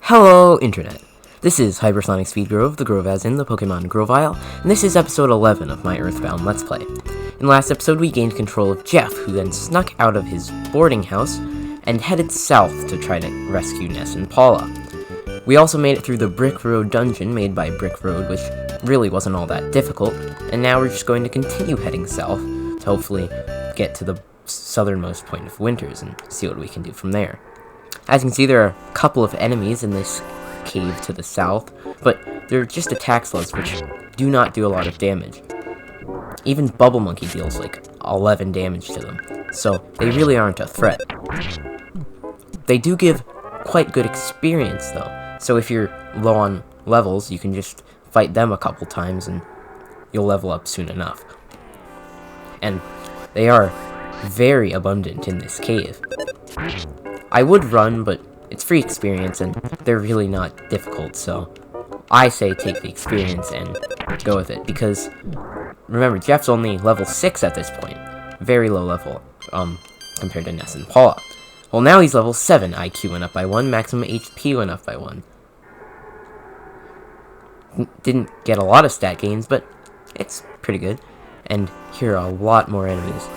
Hello, Internet. This is HyperSonicSpeedGrov, the Grove as in the Pokemon Grovile, and this is episode 11 of my EarthBound Let's Play. In the last episode, we gained control of Jeff, who then snuck out of his boarding house and headed south to try to rescue Ness and Paula. We also made it through the Brick Road dungeon made by Brick Road, which really wasn't all that difficult, and now we're just going to continue heading south to hopefully get to the southernmost point of Winters and see what we can do from there. As you can see, there are a couple of enemies in this cave to the south, but they're just attack slugs which do not do a lot of damage. Even Bubble Monkey deals like 11 damage to them, so they really aren't a threat. They do give quite good experience though, so if you're low on levels, you can just fight them a couple times and you'll level up soon enough. And they are very abundant in this cave. I would run, but it's free experience and they're really not difficult, so I say take the experience and go with it, because remember, Jeff's only level 6 at this point. Very low level, compared to Ness and Paula. Well, now he's level 7, IQ went up by 1, maximum HP went up by 1. Didn't get a lot of stat gains, but it's pretty good. And here are a lot more enemies.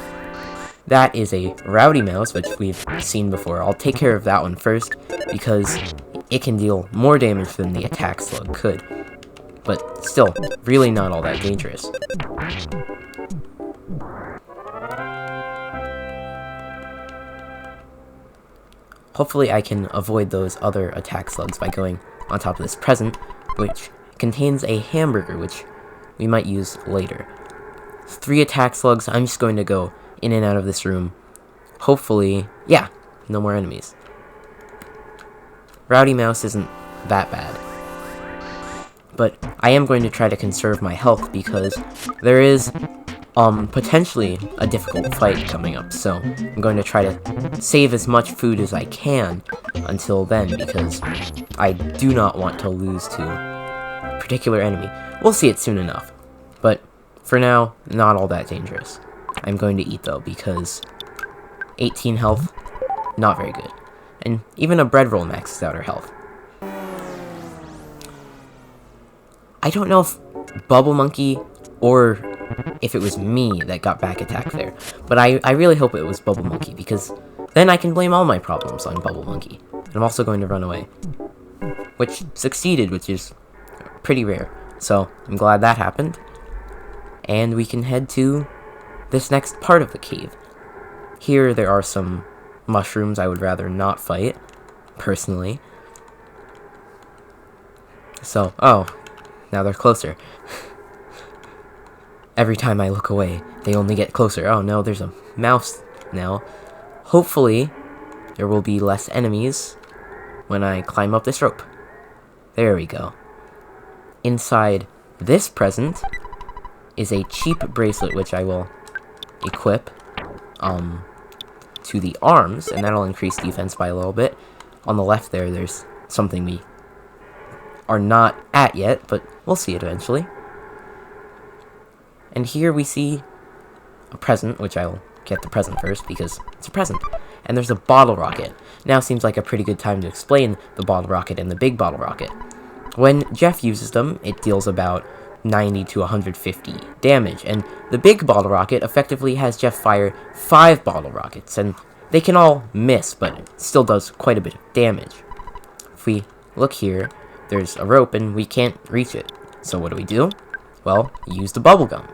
That is a Rowdy Mouse, which we've seen before. I'll take care of that one first, because it can deal more damage than the attack slug could. But still, really not all that dangerous. Hopefully I can avoid those other attack slugs by going on top of this present, which contains a hamburger, which we might use later. 3 attack slugs. I'm just going to go in and out of this room. Hopefully, yeah, no more enemies. Rowdy Mouse isn't that bad. But I am going to try to conserve my health because there is potentially a difficult fight coming up, so I'm going to try to save as much food as I can until then, because I do not want to lose to a particular enemy. We'll see it soon enough, but for now, not all that dangerous. I'm going to eat though, because 18 health, not very good. And even a bread roll maxes out our health. I don't know if Bubble Monkey or if it was me that got back attack there, but I really hope it was Bubble Monkey, because then I can blame all my problems on Bubble Monkey. And I'm also going to run away, which succeeded, which is pretty rare. So I'm glad that happened. And we can head to this next part of the cave. Here there are some mushrooms I would rather not fight, personally. So, oh, now they're closer. Every time I look away, they only get closer. Oh no, there's a mouse now. Hopefully, there will be less enemies when I climb up this rope. There we go. Inside this present is a cheap bracelet, which I will equip to the arms, and that'll increase defense by a little bit. On the left there's something we are not at yet, but we'll see it eventually. And here we see a present, which I'll get the present first because it's a present. And there's a bottle rocket. Now seems like a pretty good time to explain the bottle rocket and the big bottle rocket. When Jeff uses them, it deals about 90 to 150 damage, and the big bottle rocket effectively has Jeff fire 5 bottle rockets, and they can all miss, but it still does quite a bit of damage. If we look here, there's a rope and we can't reach it. So what do? Well, use the bubble gum.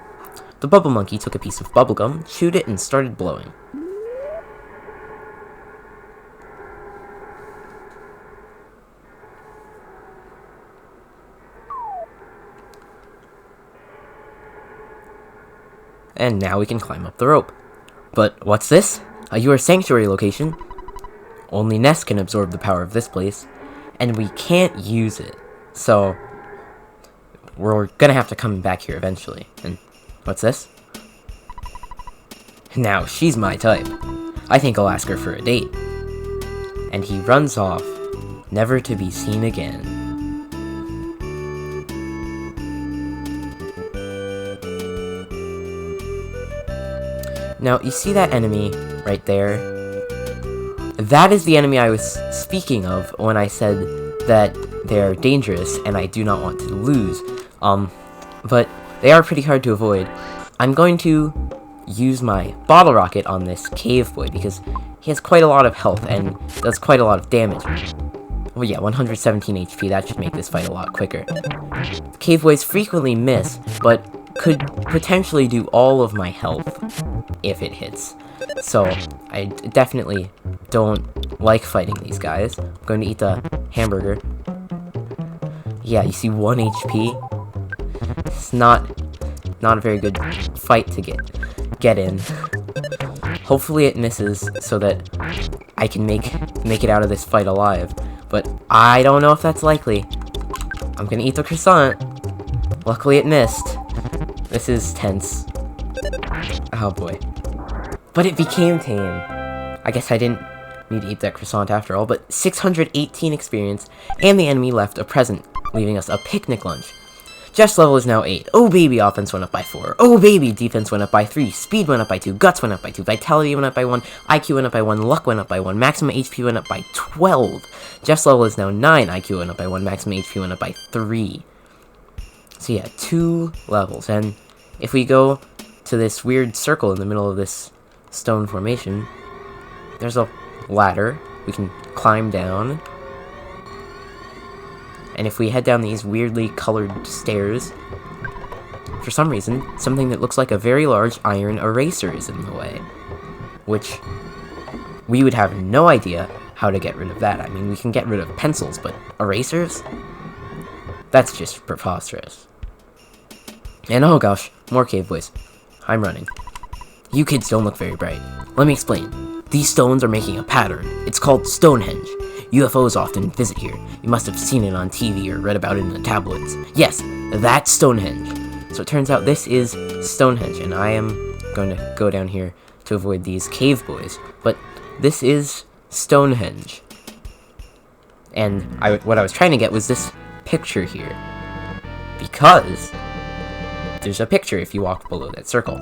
The Bubble Monkey took a piece of bubble gum, chewed it, and started blowing. And now we can climb up the rope. But what's this? Your sanctuary location. Only Ness can absorb the power of this place, and we can't use it. So we're gonna have to come back here eventually. And what's this? Now she's my type. I think I'll ask her for a date. And he runs off, never to be seen again. Now, you see that enemy right there? That is the enemy I was speaking of when I said that they're dangerous and I do not want to lose. But they are pretty hard to avoid. I'm going to use my bottle rocket on this cave boy because he has quite a lot of health and does quite a lot of damage. Well, yeah, 117 HP, that should make this fight a lot quicker. Cave boys frequently miss, but could potentially do all of my health if it hits. So, I definitely don't like fighting these guys. I'm going to eat the hamburger. Yeah, you see 1 HP? It's not a very good fight to get in. Hopefully it misses so that I can make it out of this fight alive. But I don't know if that's likely. I'm gonna eat the croissant. Luckily it missed. This is tense. Oh boy. But it became tame. I guess I didn't need to eat that croissant after all, but 618 experience, and the enemy left a present, leaving us a picnic lunch. Jeff's level is now 8. Oh baby, offense went up by 4. Oh baby, defense went up by 3. Speed went up by 2. Guts went up by 2. Vitality went up by 1. IQ went up by 1. Luck went up by 1. Maximum HP went up by 12. Jeff's level is now 9. IQ went up by 1. Maximum HP went up by 3. So yeah, 2 levels. And if we go to this weird circle in the middle of this stone formation, there's a ladder. We can climb down. And if we head down these weirdly colored stairs, for some reason, something that looks like a very large iron eraser is in the way. Which, we would have no idea how to get rid of that. I mean, we can get rid of pencils, but erasers? That's just preposterous. And oh gosh, more cave boys. I'm running. You kids don't look very bright. Let me explain. These stones are making a pattern. It's called Stonehenge. UFOs often visit here. You must have seen it on TV or read about it in the tabloids. Yes, that's Stonehenge. So it turns out this is Stonehenge, and I am going to go down here to avoid these cave boys. But this is Stonehenge. And what I was trying to get was this picture here. Because there's a picture if you walk below that circle.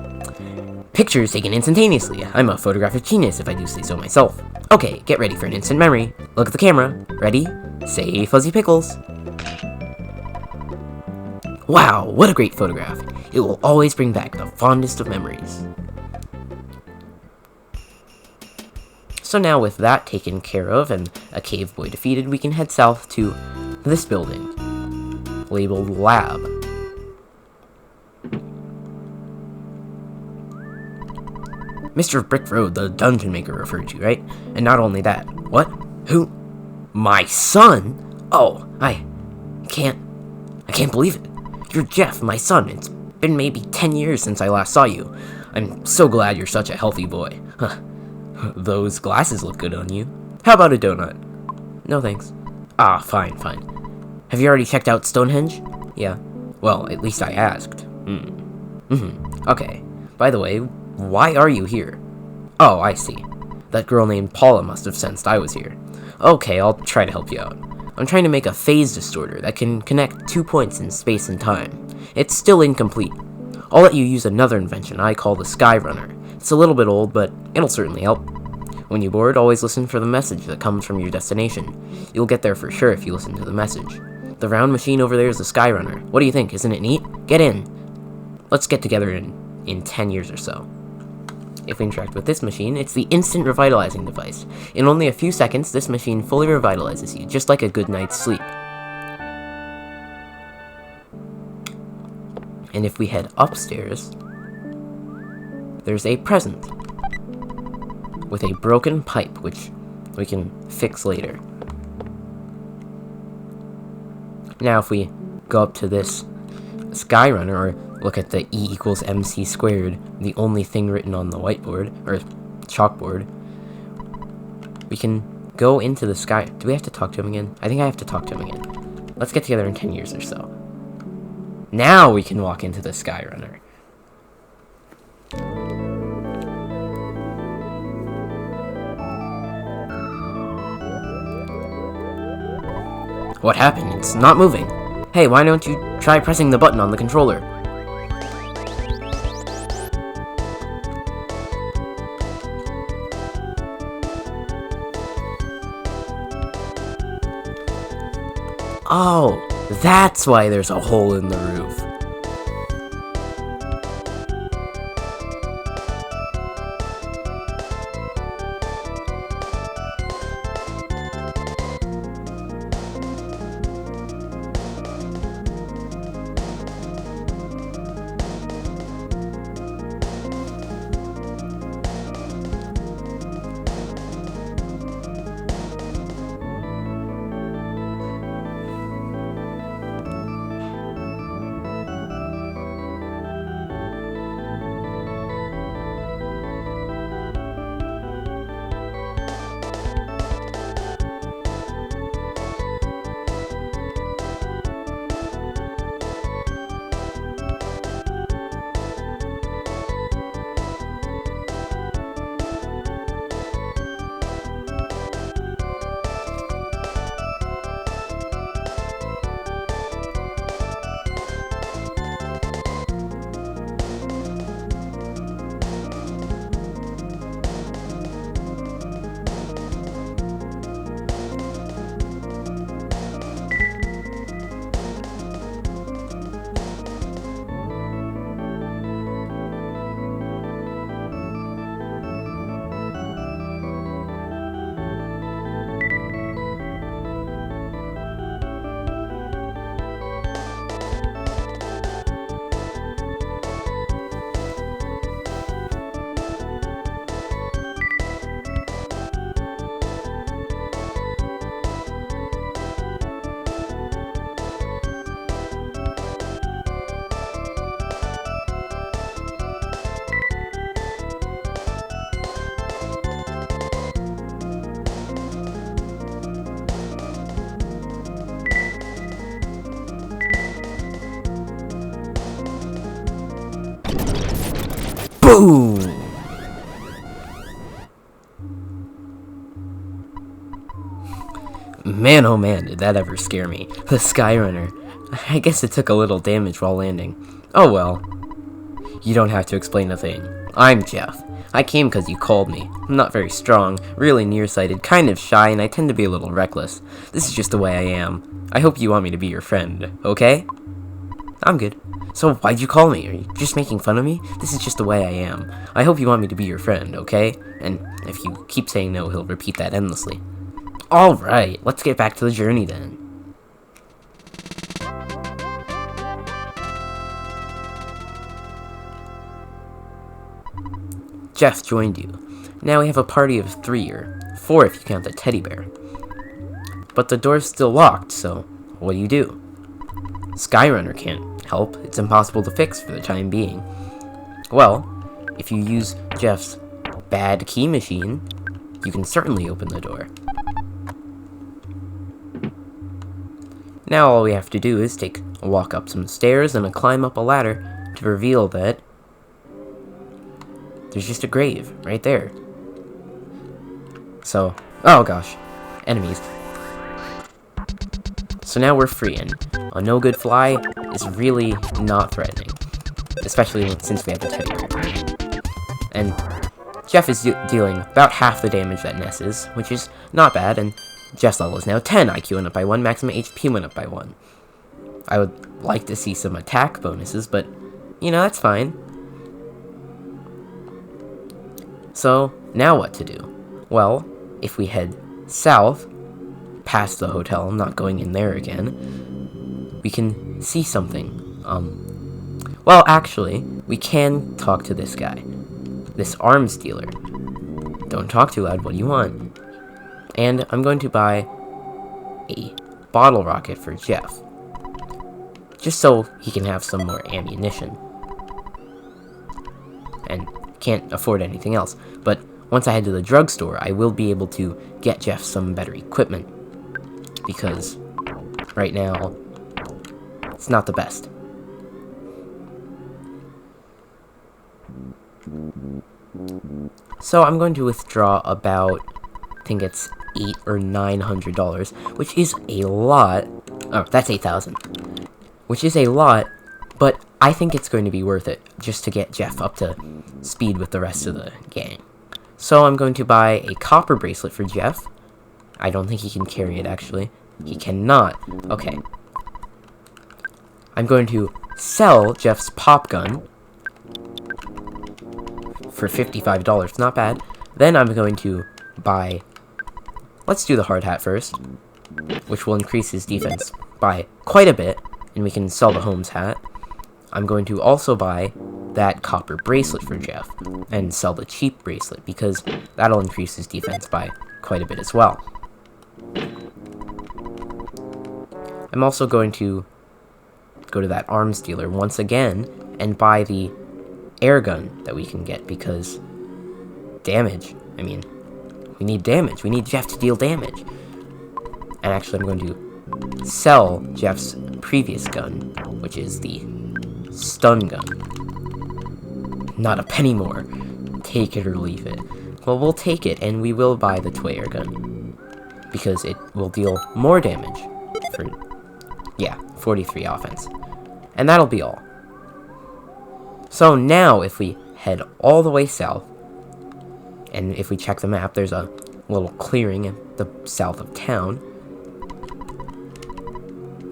Pictures taken instantaneously. I'm a photographic genius if I do say so myself. Okay, get ready for an instant memory. Look at the camera. Ready? Say Fuzzy Pickles. Wow, what a great photograph. It will always bring back the fondest of memories. So now with that taken care of and a cave boy defeated, we can head south to this building, labeled Lab. Mr. Brick Road, the dungeon maker, referred to, right? And not only that. What? Who? My son? Oh, I can't believe it. You're Jeff, my son. It's been maybe 10 years since I last saw you. I'm so glad you're such a healthy boy. Huh. Those glasses look good on you. How about a donut? No thanks. Ah, fine. Have you already checked out Stonehenge? Yeah. Well, at least I asked. Okay. By the way, why are you here? Oh, I see. That girl named Paula must have sensed I was here. Okay, I'll try to help you out. I'm trying to make a phase distorter that can connect 2 points in space and time. It's still incomplete. I'll let you use another invention I call the Sky Runner. It's a little bit old, but it'll certainly help. When you're bored, always listen for the message that comes from your destination. You'll get there for sure if you listen to the message. The round machine over there is the Sky Runner. What do you think? Isn't it neat? Get in. Let's get together in 10 years or so. If we interact with this machine, it's the instant revitalizing device. In only a few seconds, this machine fully revitalizes you, just like a good night's sleep. And if we head upstairs, there's a present with a broken pipe, which we can fix later. Now if we go up to this Sky Runner, or look at the E equals MC squared, the only thing written on the whiteboard, or chalkboard, we can go into the sky. Do we have to talk to him again? I think I have to talk to him again. Let's get together in 10 years or so. Now we can walk into the Sky Runner. What happened? It's not moving. Hey, why don't you try pressing the button on the controller? Oh, that's why there's a hole in the roof. Boom! Man, oh man, did that ever scare me. The Skyrunner. I guess it took a little damage while landing. Oh well. You don't have to explain a thing. I'm Jeff. I came because you called me. I'm not very strong, really nearsighted, kind of shy, and I tend to be a little reckless. This is just the way I am. I hope you want me to be your friend, okay? I'm good. So why'd you call me? Are you just making fun of me? This is just the way I am. I hope you want me to be your friend, okay? And if you keep saying no, he'll repeat that endlessly. Alright, let's get back to the journey then. Jeff joined you. Now we have a party of 3, or 4 if you count the teddy bear. But the door's still locked, so what do? Skyrunner can't help. It's impossible to fix for the time being. Well, if you use Jeff's bad key machine, you can certainly open the door. Now all we have to do is take a walk up some stairs and a climb up a ladder to reveal that there's just a grave right there. So, oh gosh, enemies. So now we're free, and a no-good fly is really not threatening, especially since we have the teddy bear. And Jeff is dealing about half the damage that Ness is, which is not bad, and Jeff's level is now 10, IQ went up by 1, maximum HP went up by 1. I would like to see some attack bonuses, but, you know, that's fine. So, now what to do? Well, if we head south, past the hotel, I'm not going in there again, we can see something. Well, actually, we can talk to this guy. This arms dealer. Don't talk too loud, what do you want? And I'm going to buy a bottle rocket for Jeff. Just so he can have some more ammunition. And can't afford anything else. But once I head to the drugstore, I will be able to get Jeff some better equipment. Because right now, it's not the best. So I'm going to withdraw about, I think it's $800 or $900, which is a lot. Oh, that's 8,000. Which is a lot, but I think it's going to be worth it, just to get Jeff up to speed with the rest of the gang. So I'm going to buy a copper bracelet for Jeff, I don't think he can carry it, actually. He cannot. Okay. I'm going to sell Jeff's pop gun for $55. Not bad. Then I'm going to buy... Let's do the hard hat first, which will increase his defense by quite a bit, and we can sell the Holmes hat. I'm going to also buy that copper bracelet for Jeff, and sell the cheap bracelet, because that'll increase his defense by quite a bit as well. I'm also going to go to that arms dealer once again, and buy the air gun that we can get, because damage. I mean, we need damage. We need Jeff to deal damage. And actually, I'm going to sell Jeff's previous gun, which is the stun gun. Not a penny more. Take it or leave it. Well, we'll take it, and we will buy the toy air gun, because it will deal more damage for, yeah, 43 offense. And that'll be all. So now, if we head all the way south, and if we check the map, there's a little clearing at the south of town.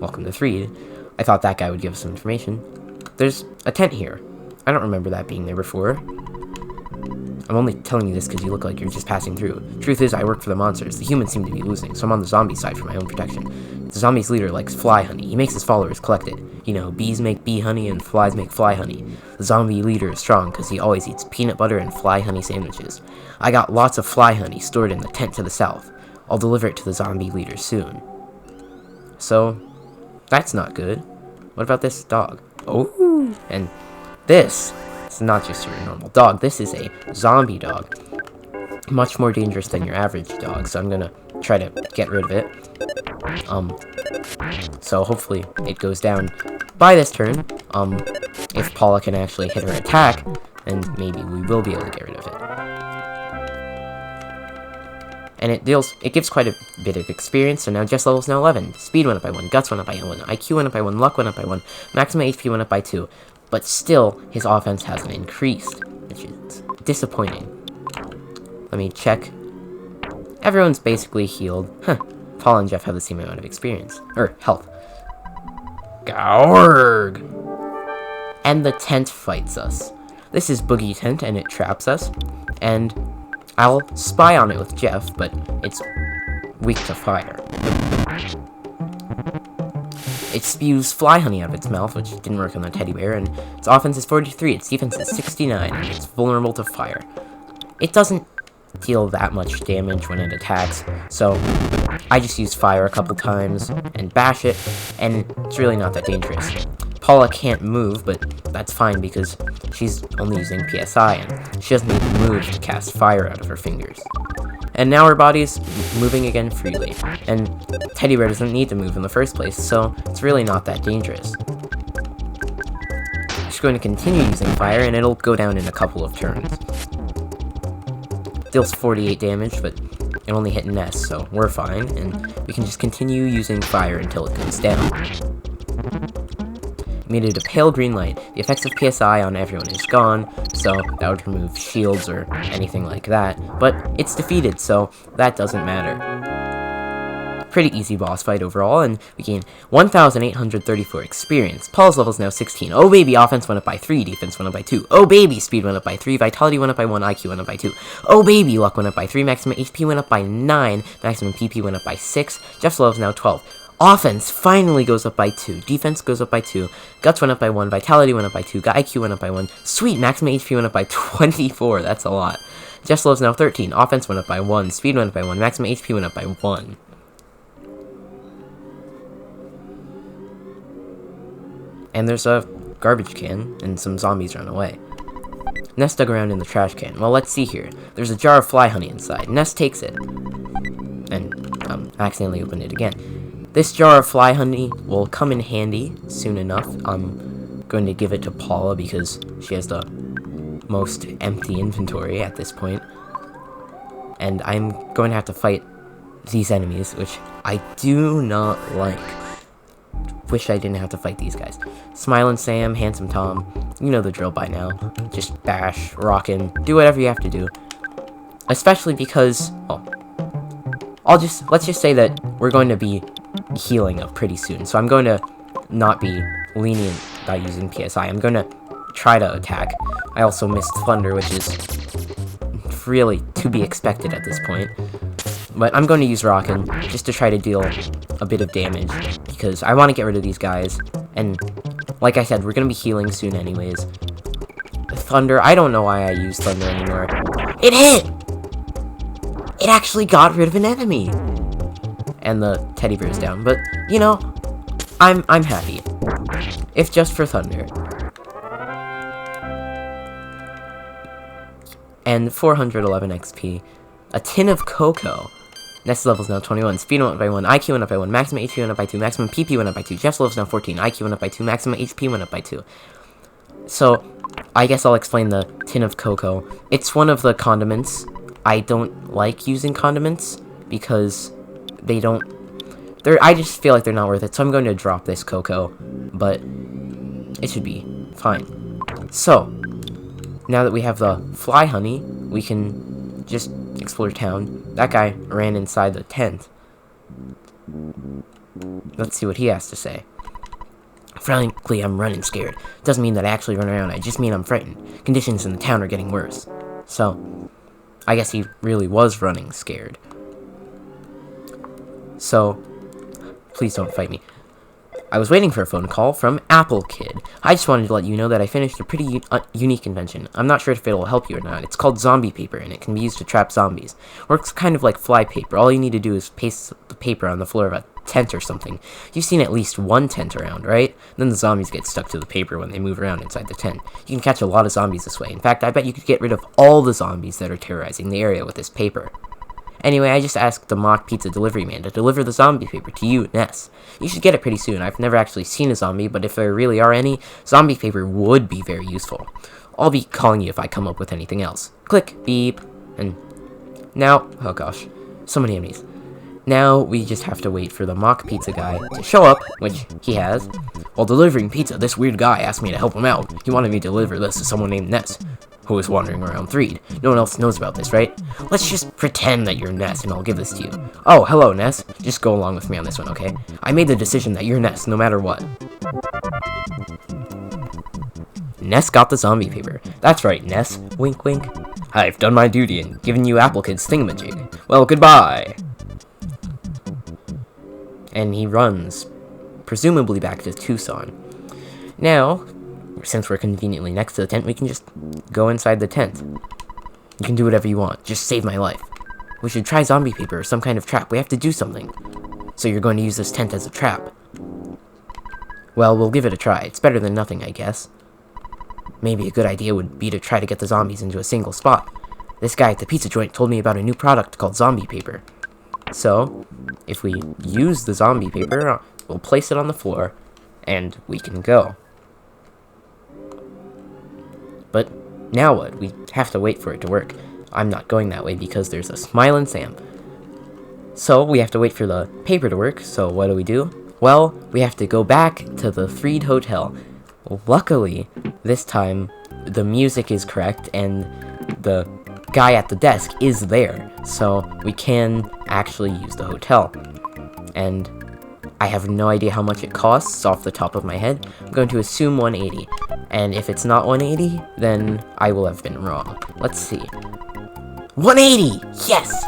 Welcome to Threed. I thought that guy would give us some information. There's a tent here. I don't remember that being there before. I'm only telling you this because you look like you're just passing through. Truth is, I work for the monsters. The humans seem to be losing, so I'm on the zombie side for my own protection. The zombie's leader likes fly honey. He makes his followers collect it. You know, bees make bee honey and flies make fly honey. The zombie leader is strong because he always eats peanut butter and fly honey sandwiches. I got lots of fly honey stored in the tent to the south. I'll deliver it to the zombie leader soon. So, that's not good. What about this dog? Oh, and this. It's not just your normal dog. This is a zombie dog. Much more dangerous than your average dog, so I'm gonna try to get rid of it. So hopefully it goes down by this turn. If Paula can actually hit her attack, then maybe we will be able to get rid of it. And it gives quite a bit of experience, so now Jeff's level is now 11. Speed went up by 1, Guts went up by 1, IQ went up by 1, Luck went up by 1, Maximum HP went up by 2. But still, his offense hasn't increased, which is disappointing. Let me check. Everyone's basically healed. Huh. Paul and Jeff have the same amount of experience. Or, health. Gorg! And the tent fights us. This is Boogey Tent, and it traps us. And I'll spy on it with Jeff, but it's weak to fire. It spews fly honey out of its mouth, which didn't work on the teddy bear, and its offense is 43, its defense is 69, and it's vulnerable to fire. It doesn't deal that much damage when it attacks, so I just use fire a couple times and bash it, and it's really not that dangerous. Paula can't move, but that's fine because she's only using PSI, and she doesn't need to move to cast fire out of her fingers. And now her body's moving again freely, and Teddy Bear doesn't need to move in the first place, so it's really not that dangerous. She's going to continue using fire, and it'll go down in a couple of turns. Deals 48 damage, but it only hit Ness, so we're fine, and we can just continue using fire until it goes down. Emitted a pale green light. The effects of PSI on everyone is gone, so that would remove shields or anything like that, but it's defeated, so that doesn't matter. Pretty easy boss fight overall, and we gain 1,834 experience. Paul's level is now 16. Oh baby, offense went up by 3, defense went up by 2. Oh baby, speed went up by 3, vitality went up by 1, IQ went up by 2. Oh baby, luck went up by 3, maximum HP went up by 9, maximum PP went up by 6. Jeff's level is now 12. Offense finally goes up by 2, defense goes up by 2, guts went up by 1, vitality went up by 2, IQ went up by 1, sweet, maximum HP went up by 24, that's a lot. Jeff's level is now 13, offense went up by 1, speed went up by 1, maximum HP went up by 1. And there's a garbage can, and some zombies run away. Ness dug around in the trash can. Well, let's see here. There's a jar of fly honey inside. Ness takes it, and accidentally opened it again. This jar of fly honey will come in handy soon enough. I'm going to give it to Paula because she has the most empty inventory at this point. And I'm going to have to fight these enemies, which I do not like. Wish I didn't have to fight these guys. Smilin' Sam, Handsome Tom, you know the drill by now. Just bash, rockin', do whatever you have to do. Especially because, well, let's just say that we're going to be healing up pretty soon. So I'm going to not be lenient by using PSI. I'm going to try to attack. I also missed Thunder, which is really to be expected at this point. But I'm going to use Rockin' just to try to deal a bit of damage, because I want to get rid of these guys. And like I said, we're going to be healing soon anyways. Thunder, I don't know why I use Thunder anymore. It hit! It actually got rid of an enemy! And the teddy bear is down, but, you know, I'm happy. If just for Thunder. And 411 XP. A tin of cocoa. Ness level is now 21. Speed went up by 1. IQ went up by 1. Maximum HP went up by 2. Maximum PP went up by 2. Jeff's level is now 14. IQ went up by 2. Maximum HP went up by 2. So, I guess I'll explain the tin of cocoa. It's one of the condiments. I don't like using condiments because they don't... I just feel like they're not worth it, so I'm going to drop this cocoa. But it should be fine. So, now that we have the fly honey, we can just explore town. That guy ran inside the tent. Let's see what he has to say. Frankly, I'm running scared. Doesn't mean that I actually run around, I just mean I'm frightened. Conditions in the town are getting worse. So, I guess he really was running scared. So, please don't fight me. I was waiting for a phone call from Apple Kid. I just wanted to let you know that I finished a pretty unique invention. I'm not sure if it'll help you or not. It's called zombie paper, and it can be used to trap zombies. Works kind of like fly paper. All you need to do is paste the paper on the floor of a tent or something. You've seen at least one tent around, right? Then the zombies get stuck to the paper when they move around inside the tent. You can catch a lot of zombies this way. In fact, I bet you could get rid of all the zombies that are terrorizing the area with this paper. Anyway, I just asked the mock pizza delivery man to deliver the zombie paper to you, Ness. You should get it pretty soon. I've never actually seen a zombie, but if there really are any, zombie paper would be very useful. I'll be calling you if I come up with anything else. Click, beep, and now, oh gosh, so many enemies. Now, we just have to wait for the mock pizza guy to show up, which he has. While delivering pizza, this weird guy asked me to help him out. He wanted me to deliver this to someone named Ness, who is wandering around Threed. No one else knows about this, right? Let's just pretend that you're Ness, and I'll give this to you. Oh, hello, Ness. Just go along with me on this one, okay? I made the decision that you're Ness, no matter what. Ness got the zombie paper. That's right, Ness. Wink, wink. I've done my duty and given you Apple Kid's thingamajig. Well, goodbye. And he runs, presumably back to Tucson. Now, since we're conveniently next to the tent, we can just go inside the tent. You can do whatever you want. Just save my life. We should try zombie paper or some kind of trap. We have to do something. So you're going to use this tent as a trap. Well, we'll give it a try. It's better than nothing, I guess. Maybe a good idea would be to try to get the zombies into a single spot. This guy at the pizza joint told me about a new product called zombie paper. So, if we use the zombie paper, we'll place it on the floor, and we can go. But now what? We have to wait for it to work. I'm not going that way because there's a Smilin' Sam. So, we have to wait for the paper to work, so what do? Well, we have to go back to the Threed Hotel. Luckily, this time, the music is correct, and the guy at the desk is there, so we can actually use the hotel. And I have no idea how much it costs off the top of my head. I'm going to assume 180, and if it's not 180, then I will have been wrong. Let's see. 180! Yes!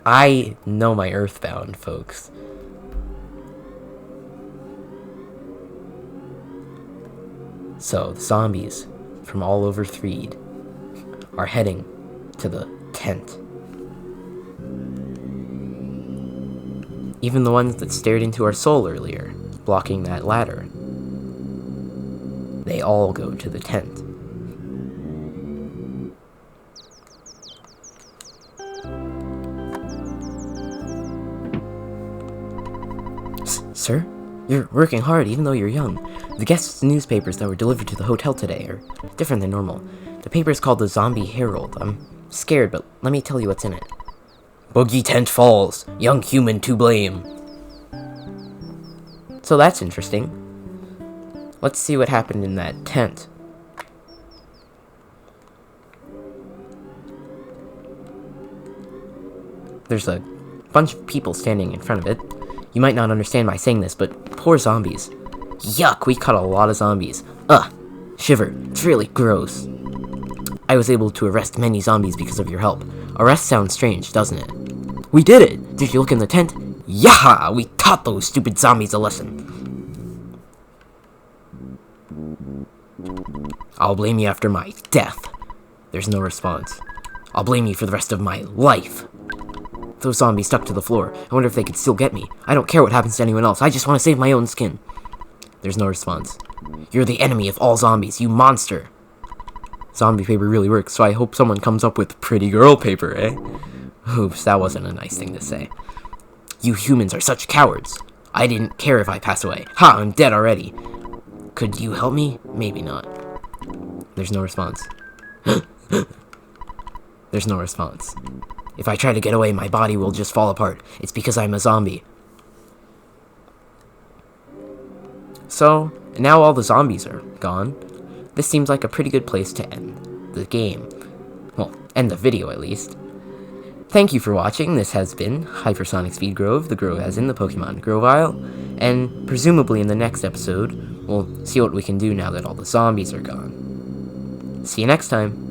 I know my EarthBound, folks. So, the zombies from all over Threed are heading to the tent. Even the ones that stared into our soul earlier, blocking that ladder. They all go to the tent. Sir? You're working hard even though you're young. The guest newspapers that were delivered to the hotel today are different than normal. The paper is called the Zombie Herald. I'm scared, but let me tell you what's in it. Boogey Tent falls. Young human to blame. So that's interesting. Let's see what happened in that tent. There's a bunch of people standing in front of it. You might not understand my saying this, but poor zombies. Yuck, we caught a lot of zombies. Ugh, shiver, it's really gross. I was able to arrest many zombies because of your help. Arrest sounds strange, doesn't it? We did it! Did you look in the tent? Yaha! We taught those stupid zombies a lesson. I'll blame you after my death. There's no response. I'll blame you for the rest of my life. Those zombies stuck to the floor. I wonder if they could still get me. I don't care what happens to anyone else. I just want to save my own skin. There's no response. You're the enemy of all zombies, you monster. Zombie paper really works, so I hope someone comes up with pretty girl paper, eh? Oops, that wasn't a nice thing to say. You humans are such cowards. I didn't care if I passed away. Ha, I'm dead already. Could you help me? Maybe not. There's no response. There's no response. If I try to get away, my body will just fall apart. It's because I'm a zombie. So, now all the zombies are gone. This seems like a pretty good place to end the game. Well, end the video at least. Thank you for watching. This has been HyperSonicSpeedGrov, the Grove as in the Pokemon Grovile, and presumably in the next episode, we'll see what we can do now that all the zombies are gone. See you next time.